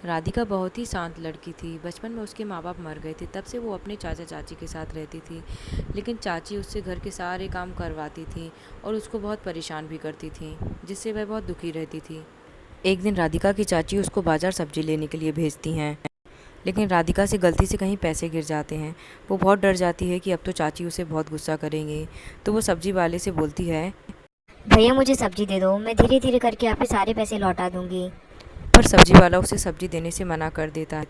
राधिका बहुत ही शांत लड़की थी। बचपन में उसके माँ बाप मर गए थे, तब से वो अपने चाचा चाची के साथ रहती थी। लेकिन चाची उससे घर के सारे काम करवाती थी और उसको बहुत परेशान भी करती थी, जिससे वह बहुत दुखी रहती थी। एक दिन राधिका की चाची उसको बाजार सब्जी लेने के लिए भेजती हैं, लेकिन राधिका से गलती से कहीं पैसे गिर जाते हैं। वो बहुत डर जाती है कि अब तो चाची उसे बहुत गुस्सा करेंगे, तो वो सब्जी वाले से बोलती है। भैया मुझे सब्जी दे दो, मैं धीरे धीरे करके आपके सारे पैसे लौटा दूंगी। पर सब्जी वाला उसे सब्जी देने से मना कर देता है।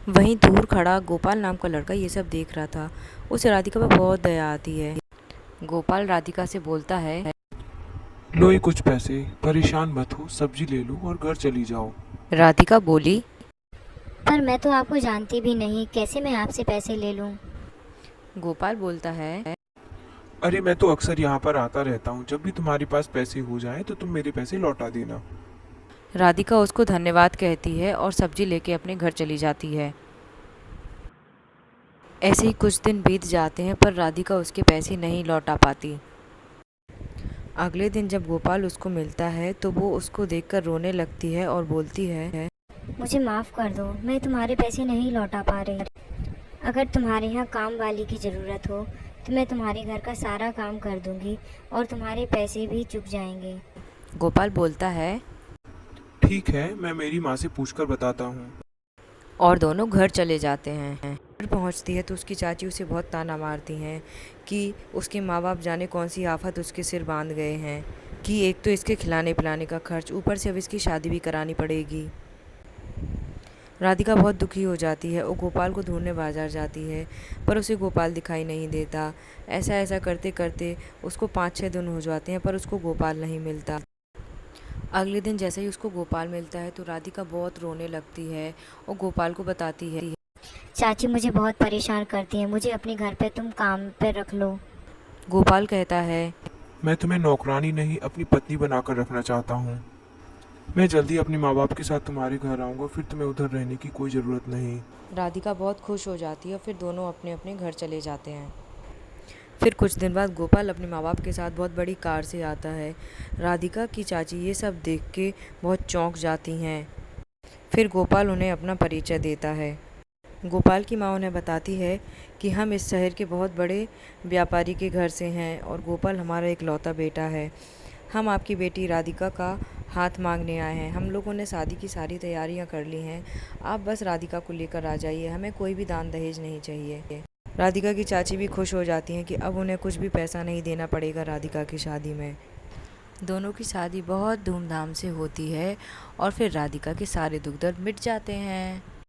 वहीं दूर खड़ा गोपाल नाम का लड़का ये सब देख रहा था। उसे राधिका पर बहुत दया आती है। गोपाल राधिका से बोलता है। लो ये कुछ पैसे, परेशान मत हो, सब्जी ले लो और घर चली जाओ। राधिका बोली। पर मैं तो आपको जानती भी नहीं, कैसे मैं आपसे पैसे ले लूं? गोपाल बोलता है। अरे मैं तो अक्सर यहाँ पर आता रहता हूँ, जब भी तुम्हारे पास पैसे हो जाए तो तुम मेरे पैसे लौटा देना। राधिका उसको धन्यवाद कहती है और सब्जी लेके अपने घर चली जाती है। ऐसे ही कुछ दिन बीत जाते हैं, पर राधिका उसके पैसे नहीं लौटा पाती। अगले दिन जब गोपाल उसको मिलता है तो वो उसको देखकर रोने लगती है और बोलती है। मुझे माफ़ कर दो, मैं तुम्हारे पैसे नहीं लौटा पा रही। अगर तुम्हारे यहाँ काम वाली की ज़रूरत हो तो मैं तुम्हारे घर का सारा काम कर दूंगी और तुम्हारे पैसे भी चुक जाएंगे। गोपाल बोलता है। ठीक है, मैं मेरी माँ से पूछकर बताता हूँ। और दोनों घर चले जाते हैं। घर पहुंचती है तो उसकी चाची उसे बहुत ताना मारती हैं कि उसके माँ बाप जाने कौन सी आफत उसके सिर बांध गए हैं, कि एक तो इसके खिलाने पिलाने का खर्च, ऊपर से अब इसकी शादी भी करानी पड़ेगी। राधिका बहुत दुखी हो जाती है और गोपाल को ढूंढने बाजार जाती है, पर उसे गोपाल दिखाई नहीं देता। ऐसा ऐसा करते करते उसको 5-6 दिन हो जाते हैं, पर उसको गोपाल नहीं मिलता। अगले दिन जैसे ही उसको गोपाल मिलता है तो राधिका बहुत रोने लगती है और गोपाल को बताती है। चाची मुझे बहुत परेशान करती है, मुझे अपने घर पे तुम काम पे रख लो। गोपाल कहता है। मैं तुम्हें नौकरानी नहीं, अपनी पत्नी बनाकर रखना चाहता हूँ। मैं जल्दी अपने माँ बाप के साथ तुम्हारे घर आऊँगा, फिर तुम्हें उधर रहने की कोई ज़रूरत नहीं। राधिका बहुत खुश हो जाती है और फिर दोनों अपने अपने घर चले जाते हैं। फिर कुछ दिन बाद गोपाल अपने माँ बाप के साथ बहुत बड़ी कार से आता है। राधिका की चाची ये सब देख के बहुत चौंक जाती हैं। फिर गोपाल उन्हें अपना परिचय देता है। गोपाल की माँ उन्हें बताती है कि हम इस शहर के बहुत बड़े व्यापारी के घर से हैं और गोपाल हमारा इकलौता बेटा है। हम आपकी बेटी राधिका का हाथ मांगने आए हैं। हम लोगों ने शादी की सारी तैयारियां कर ली हैं। आप बस राधिका को लेकर आ जाइए, हमें कोई भी दान दहेज नहीं चाहिए। राधिका की चाची भी खुश हो जाती हैं कि अब उन्हें कुछ भी पैसा नहीं देना पड़ेगा राधिका की शादी में। दोनों की शादी बहुत धूमधाम से होती है और फिर राधिका के सारे दुख दर्द मिट जाते हैं।